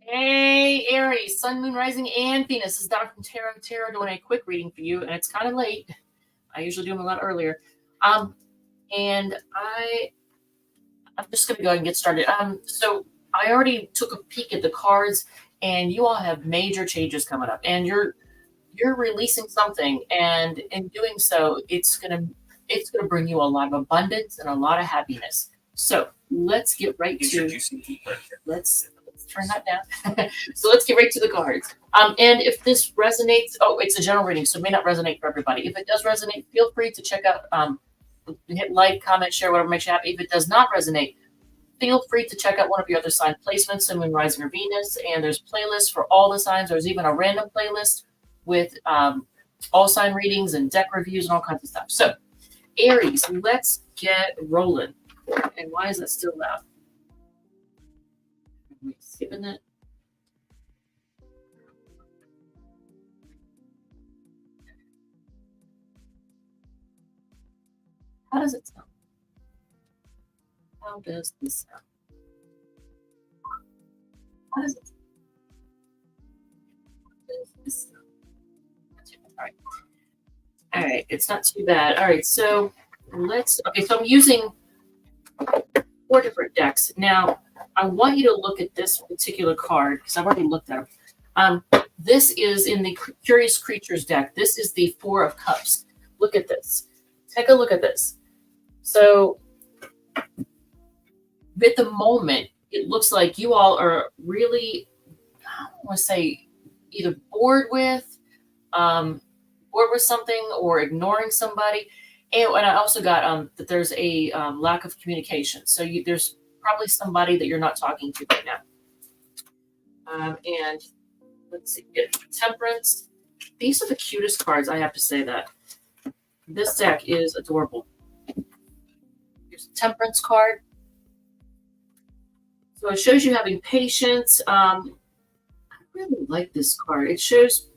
Hey, Aries, Sun, Moon, Rising, and Venus. This is Dr. Tarot doing a quick reading for you, and it's kind of late. I usually do them a lot earlier. And I'm just going to go ahead and get started. So I already took a peek at the cards, and you all have major changes coming up, and you're releasing something, and in doing so, it's gonna bring you a lot of abundance and a lot of happiness. So let's get right to let's turn that down. So let's get right to the cards. And if this resonates, it's a general reading, so it may not resonate for everybody. If it does resonate, feel free to check out, hit like, comment, share, whatever makes you happy. If it does not resonate, feel free to check out one of your other sign placements, Sun, Moon, Rising, or Venus. And there's playlists for all the signs. There's even a random playlist with all sign readings and deck reviews and all kinds of stuff. So, Aries, let's get rolling. And why is that still loud? Am I skipping that? How does it sound? How does this sound? How does it sound? All right, it's not too bad. All right, so so I'm using 4 different decks. Now, I want you to look at this particular card because I've already looked at them. This is in the Curious Creatures deck. This is the 4 of Cups. Look at this. Take a look at this. So, at the moment, it looks like you all are really, I don't want to say, either bored with something or ignoring somebody. And I also got that there's a lack of communication. So there's probably somebody that you're not talking to right now. And let's see, Temperance. These are the cutest cards, I have to say that. This deck is adorable. Here's a Temperance card. So it shows you having patience. I really like this card. It shows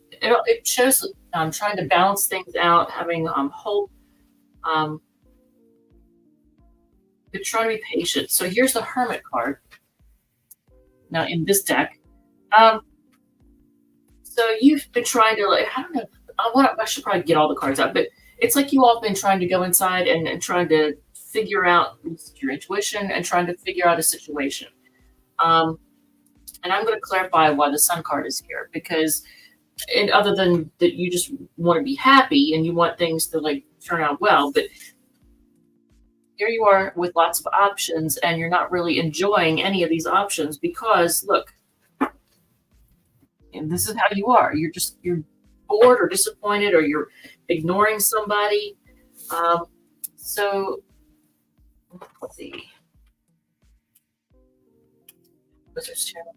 trying to balance things out, having hope. You're trying to be patient. So here's the Hermit card. Now in this deck, so you've been trying to, like, I don't know. I should probably get all the cards out, but it's like you all have been trying to go inside and trying to figure out your intuition and trying to figure out a situation. And I'm going to clarify why the Sun card is here, because, and other than that, you just want to be happy and you want things to like turn out well, but here you are with lots of options and you're not really enjoying any of these options because look, and this is how you are. You're bored or disappointed or you're ignoring somebody. So let's see. Wizard's Channel.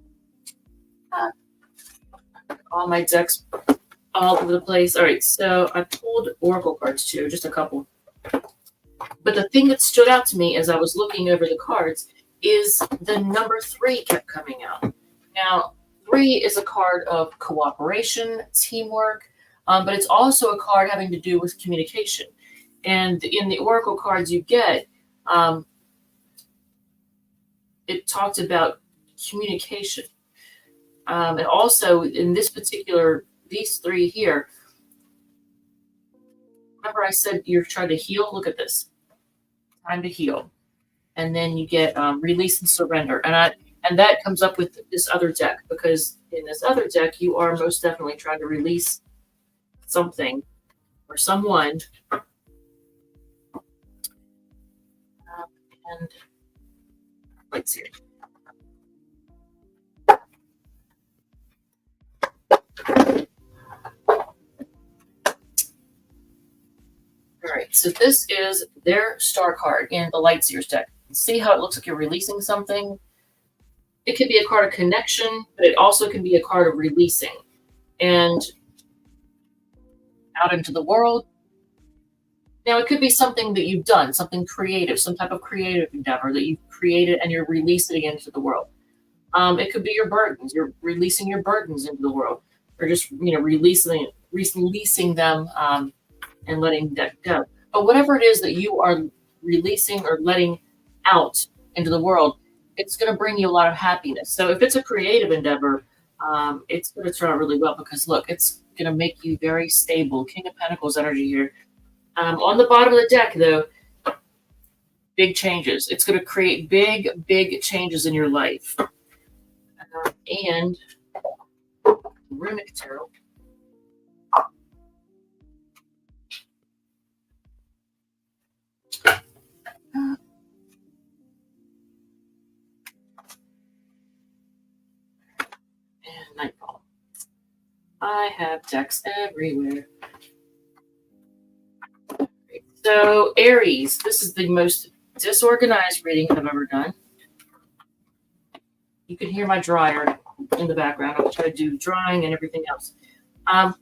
All my decks all over the place. All right, so I pulled Oracle cards too, just a couple. But the thing that stood out to me as I was looking over the cards is the number 3 kept coming out. Now, 3 is a card of cooperation, teamwork, but it's also a card having to do with communication. And in the Oracle cards you get, it talked about communication. And also in this particular, these 3 here, remember I said you're trying to heal? Look at this. Time to heal. And then you get release and surrender. And that comes up with this other deck, because in this other deck, you are most definitely trying to release something or someone. And let's see. All right, so this is their star card in the Lightseers deck. See how it looks like you're releasing something? It could be a card of connection, but it also can be a card of releasing. And out into the world. Now, it could be something that you've done, something creative, some type of creative endeavor that you've created and you're releasing it into the world. It could be your burdens. You're releasing your burdens into the world, or just releasing them and letting that go. But whatever it is that you are releasing or letting out into the world, it's going to bring you a lot of happiness. So if it's a creative endeavor, it's going to turn out really well because look, it's going to make you very stable. King of Pentacles energy here. On the bottom of the deck, though, big changes. It's going to create big changes in your life. And runic tarot. And nightfall. I have decks everywhere. So Aries, this is the most disorganized reading I've ever done. You can hear my dryer in the background. I'll try to do drying and everything else. And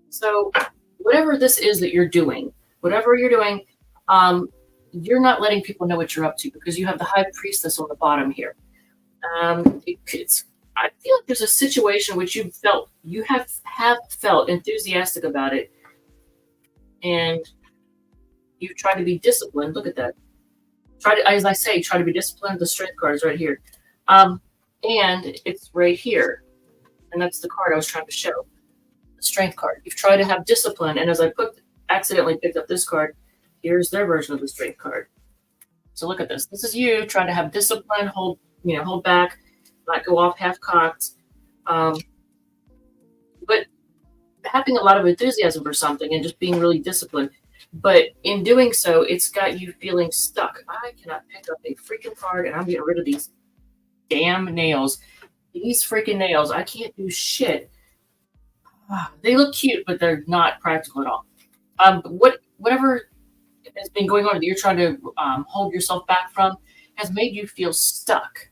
so whatever this is that you're doing, you're not letting people know what you're up to because you have the High Priestess on the bottom here. I feel like there's a situation which you have felt enthusiastic about it, and you've tried to be disciplined. Look at that. As I say, try to be disciplined. The Strength card is right here, and it's right here, and that's the card I was trying to show. The Strength card. You've tried to have discipline, and as I accidentally picked up this card, here's their version of the Strength card. So look at this. This is you trying to have discipline, hold back, not go off half-cocked, but having a lot of enthusiasm for something and just being really disciplined. But in doing so, it's got you feeling stuck. I cannot pick up a freaking card, and I'm getting rid of these damn nails. These freaking nails. I can't do shit. They look cute, but they're not practical at all. Whatever has been going on that you're trying to hold yourself back from has made you feel stuck.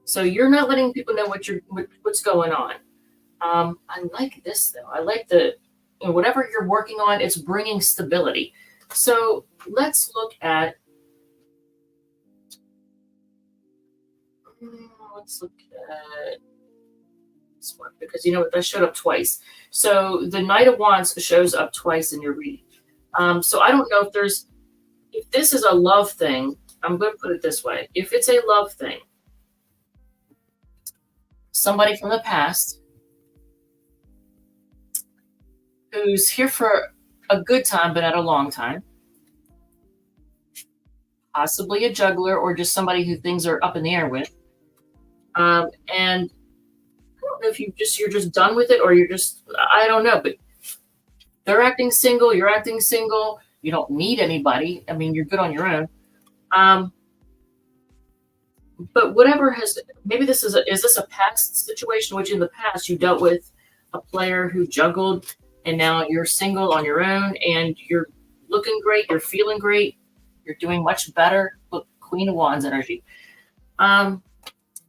So you're not letting people know what's going on. I like this though. I like whatever you're working on, it's bringing stability. So let's look at this one because that showed up twice. So the Knight of Wands shows up twice in your reading. So I don't know if this is a love thing. I'm going to put it this way. If it's a love thing, somebody from the past who's here for a good time, but not a long time, possibly a juggler or just somebody who things are up in the air with. And I don't know if you're just done with it or I don't know, but they're acting single, you're acting single, you don't need anybody. I mean, you're good on your own. But maybe is this a past situation, which in the past you dealt with a player who juggled and now you're single on your own and you're looking great, you're feeling great, you're doing much better. Look, Queen of Wands energy.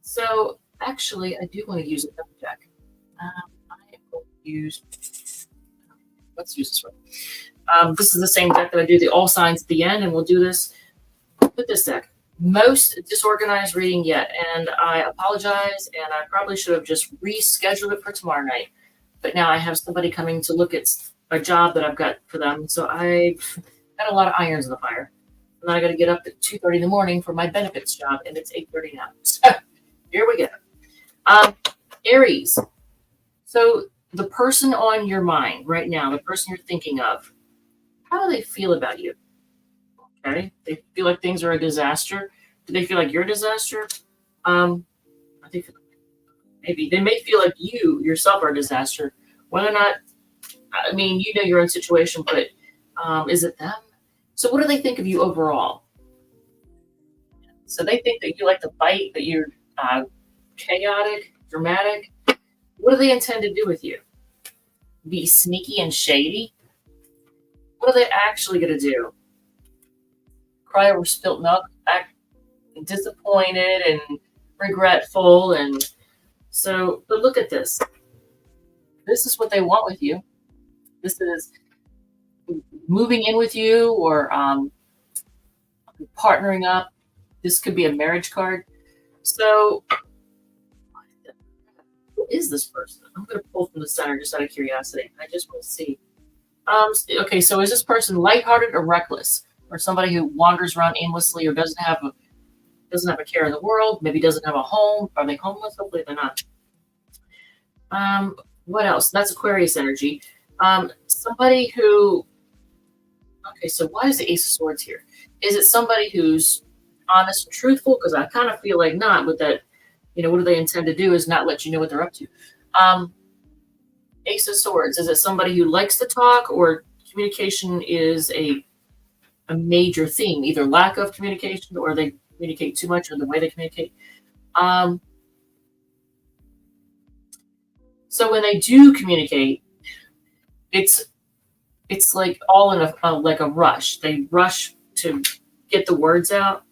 So actually I do want to use another deck. Let's use this one. This is the same deck that I do the all signs at the end, and we'll do this with this deck. Most disorganized reading yet, and I apologize, and I probably should have just rescheduled it for tomorrow night. But now I have somebody coming to look at a job that I've got for them, so I've got a lot of irons in the fire. And I got to get up at 2:30 in the morning for my benefits job, and it's 8:30 now. So here we go. Aries. So the person on your mind right now, the person you're thinking of, how do they feel about you? Okay. They feel like things are a disaster. Do they feel like you're a disaster? Maybe they may feel like you yourself are a disaster. Whether or not, your own situation, but is it them? So what do they think of you overall? So they think that you like to bite, that you're chaotic, dramatic. What do they intend to do with you? Be sneaky and shady? What are they actually going to do? Cry over spilt milk, act disappointed and regretful, but look at this. This is what they want with you. This is moving in with you or partnering up. This could be a marriage card. So, who is this person? I'm going to pull from the center just out of curiosity. I just want to see. Okay, so is this person lighthearted or reckless, or somebody who wanders around aimlessly, or doesn't have a care in the world? Maybe doesn't have a home. Are they homeless? Hopefully they're not. What else? That's Aquarius energy. Somebody who. Okay, so why is the Ace of Swords here? Is it somebody who's honest and truthful? Because I kind of feel like not. With that, what do they intend to do? Is not let you know what they're up to. Ace of Swords. Is it somebody who likes to talk, or communication is a major theme? Either lack of communication, or they communicate too much, or the way they communicate. So when they do communicate, it's like all in like a rush. They rush to get the words out.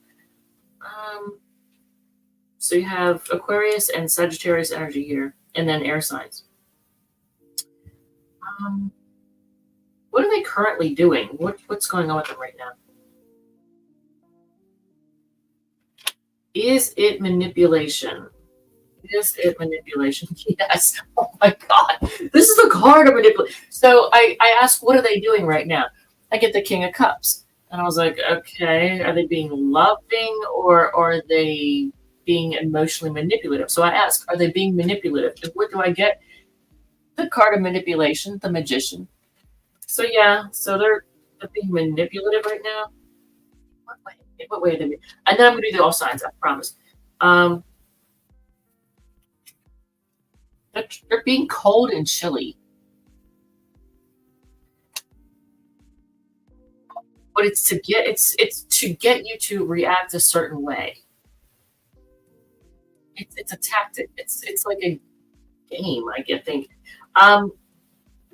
So you have Aquarius and Sagittarius energy here, and then air signs. What are they currently doing? What's going on with them right now? Is it manipulation? Is it manipulation? Yes. Oh my God. This is the card of manipulation. So I asked, what are they doing right now? I get the King of Cups. And I was like, okay, are they being loving, or are they being emotionally manipulative? So I asked, are they being manipulative? And what do I get? The card of manipulation, the Magician. So yeah, so they're being manipulative right now. What way are they being? And then I'm going to do the all signs, I promise. They're being cold and chilly. But it's to get you to react a certain way. It's a tactic. It's like a game, I think.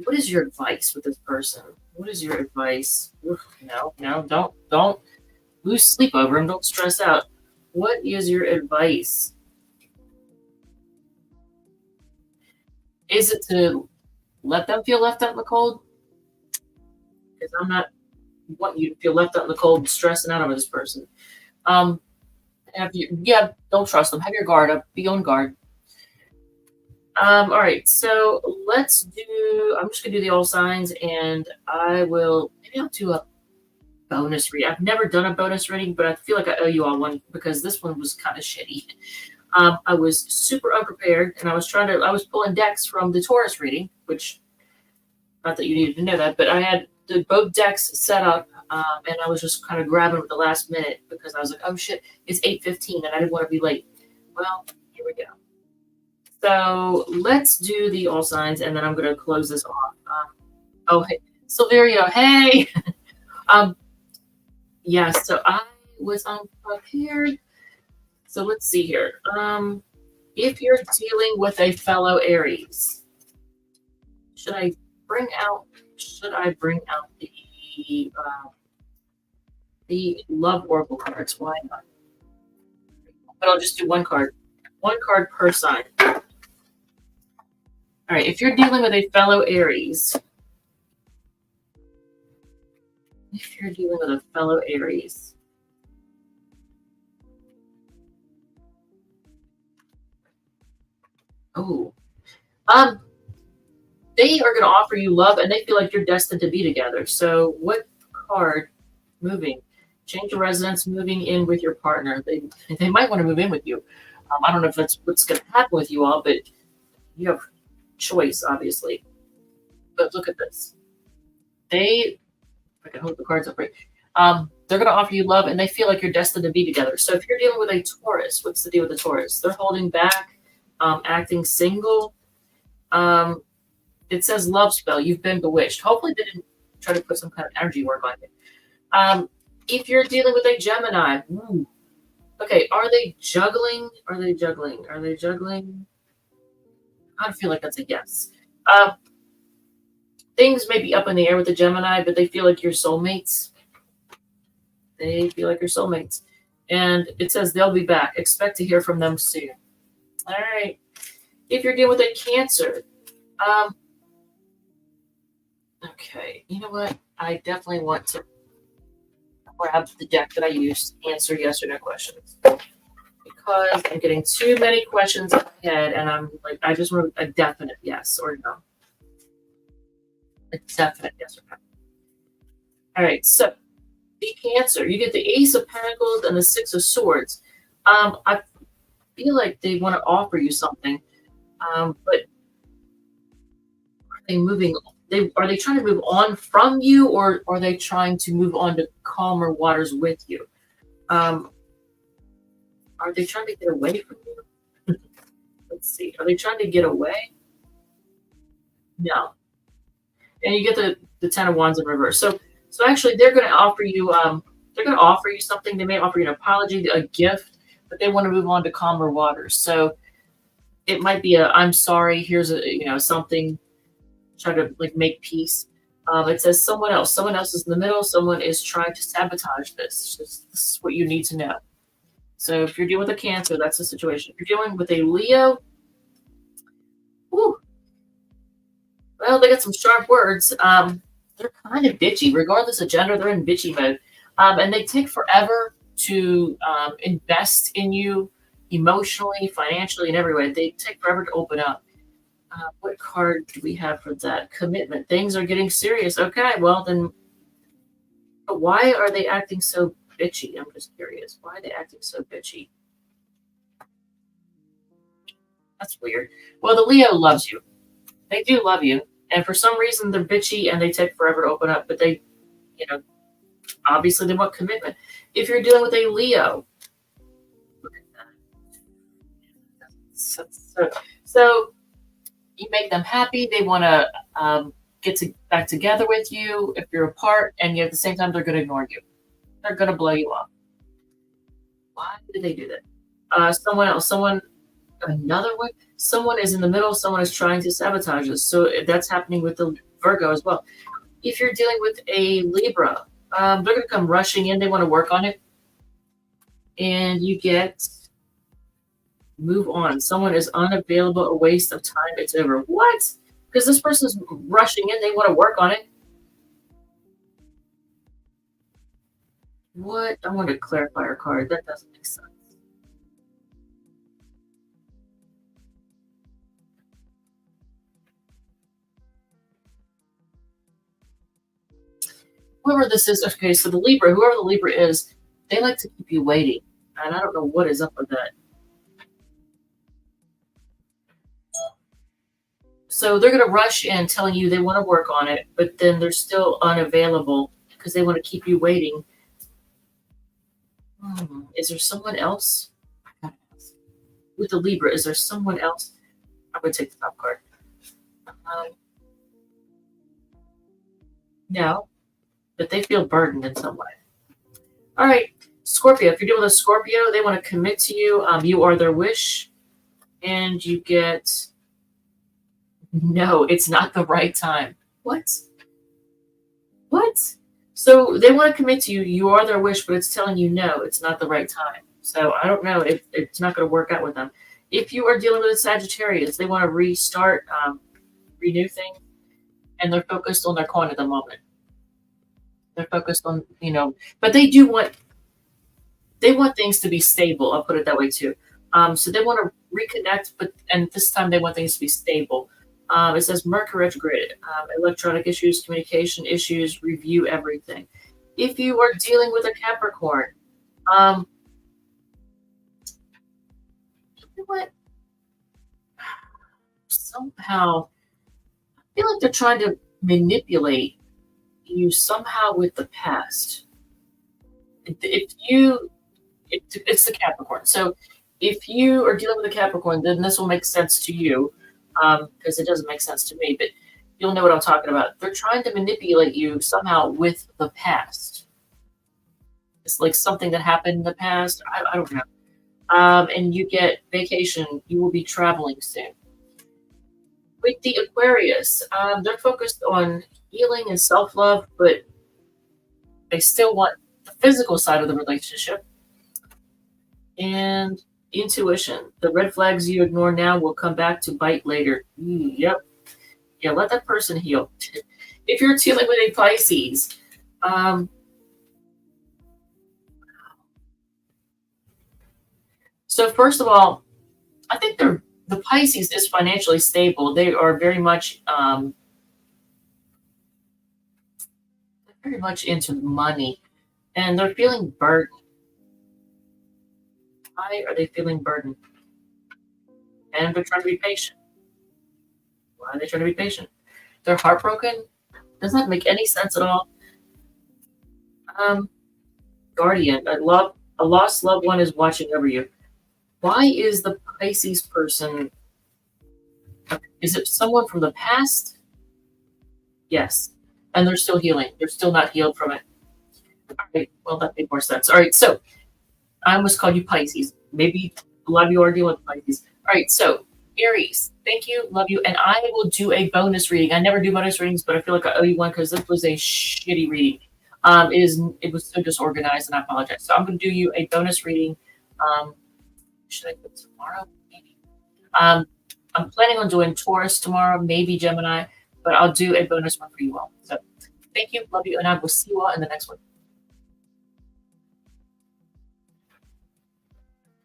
What is your advice with this person? What is your advice? No, don't lose sleep over him. Don't stress out. What is your advice? Is it to let them feel left out in the cold? Because I'm not wanting you to feel left out in the cold, stressing out over this person. Don't trust them. Have your guard up. Be on guard. All right, so let's do. I'm just gonna do the all signs, and maybe I'll do a bonus read. I've never done a bonus reading, but I feel like I owe you all one because this one was kind of shitty. I was super unprepared, and I was pulling decks from the Taurus reading, which, not that you needed to know that, but I had both decks set up, and I was just kind of grabbing at the last minute because I was like, oh shit, it's 8:15, and I didn't want to be late. Well, here we go. So let's do the all signs, and then I'm going to close this off. Hey, Silverio, hey! Yeah, so I was unprepared. So let's see here. If you're dealing with a fellow Aries, should I bring out the Love Oracle cards? Why not? But I'll just do one card per sign. All right, if you're dealing with a fellow Aries, oh, they are going to offer you love, and they feel like you're destined to be together. So, what card? Moving, change of residence, moving in with your partner. They might want to move in with you. I don't know if that's what's going to happen with you all, but you have choice, obviously. But look at this. If I can hold the cards up right. They're going to offer you love, and they feel like you're destined to be together. So if you're dealing with a Taurus, what's the deal with the Taurus? They're holding back, acting single. It says love spell. You've been bewitched. Hopefully they didn't try to put some kind of energy work on it. If you're dealing with a Gemini, okay, are they juggling? I feel like that's a yes. Things may be up in the air with the Gemini, but they feel like you're soulmates. And it says they'll be back. Expect to hear from them soon. All right. If you're dealing with a Cancer, okay, you know what? I definitely want to grab the deck that I used to answer yes or no questions. because I'm getting too many questions in my head, and I'm like, I just want a definite yes or no. A definite yes or no. All right, so the Cancer, you get the Ace of Pentacles and the Six of Swords. I feel like they want to offer you something, but are they moving? Are they trying to move on from you, or are they trying to move on to calmer waters with you? Are they trying to get away from you? Let's see. Are they trying to get away? No. And you get the Ten of Wands in reverse. So actually, they're going to offer you something. They may offer you an apology, a gift, but they want to move on to calmer waters. So it might be I'm sorry. Here's something. Try to like make peace. It says someone else is in the middle. Someone is trying to sabotage this. This is what you need to know. So if you're dealing with a Cancer, that's the situation. If you're dealing with a Leo, whew, well, they got some sharp words. They're kind of bitchy, regardless of gender. They're in bitchy mode, and they take forever to invest in you emotionally, financially, in every way. They take forever to open up. What card do we have for that? Commitment. Things are getting serious. Okay, well then, why are they acting so bitchy? I'm just curious. Why are they acting so bitchy? That's weird. Well, the Leo loves you. They do love you. And for some reason, they're bitchy and they take forever to open up. But they, obviously they want commitment. If you're dealing with a Leo, look at that. So you make them happy. They want to get back together with you if you're apart. And yet at the same time, they're going to ignore you. They're going to blow you off. Why did they do that? Someone else, another one. Someone is in the middle. Someone is trying to sabotage us. So that's happening with the Virgo as well. If you're dealing with a Libra, they're going to come rushing in. They want to work on it. And you get move on. Someone is unavailable, a waste of time. It's over. What? Because this person's rushing in. They want to work on it. What? I want to clarify our card. That doesn't make sense. Whoever this is, okay, so whoever the Libra is, they like to keep you waiting. And I don't know what is up with that. So they're going to rush in telling you they want to work on it, but then they're still unavailable because they want to keep you waiting. Is there someone else? With the Libra, is there someone else? I'm going to take the top card. No, but they feel burdened in some way. All right, Scorpio. If you're dealing with a Scorpio, they want to commit to you. You are their wish. And you get, no, it's not the right time. What? So they want to commit to you. You are their wish, but it's telling you, no, it's not the right time. So I don't know if it's not going to work out with them. If you are dealing with a Sagittarius, they want to restart, renew things, and they're focused on their coin at the moment. They're focused on, but they want things to be stable. I'll put it that way too. So they want to reconnect, and this time they want things to be stable. It says Mercury retrograde, electronic issues, communication issues, review everything. If you are dealing with a Capricorn, you know what? Somehow, I feel like they're trying to manipulate you somehow with the past. It's the Capricorn. So if you are dealing with a Capricorn, then this will make sense to you, because it doesn't make sense to me, but you'll know what I'm talking about. They're trying to manipulate you somehow with the past. It's like something that happened in the past. I don't know. And you get vacation. You will be traveling soon. With the Aquarius, they're focused on healing and self-love, but they still want the physical side of the relationship. And intuition. The red flags you ignore now will come back to bite later. Yep. Yeah, let that person heal. If you're dealing with a Pisces, So first of all, I think the Pisces is financially stable. They are very much into money, and they're feeling burdened. Why are they feeling burdened? And they're trying to be patient. Why are they trying to be patient? They're heartbroken. Does that make any sense at all? Um, Guardian, a lost loved one is watching over you. Why is the Pisces person? Is it someone from the past? Yes, and they're still healing. They're still not healed from it. All right. Well, that made more sense. All right. So I almost called you Pisces. Maybe a lot of you are dealing with Pisces. All right. So Aries, thank you, love you, and I will do a bonus reading. I never do bonus readings, but I feel like I owe you one because this was a shitty reading. It was so disorganized, and I apologize. So I'm going to do you a bonus reading. Should I put tomorrow? Maybe. Um, I'm planning on doing Taurus tomorrow, maybe Gemini, but I'll do a bonus one for you all. So thank you, love you, and I will see you all in the next one.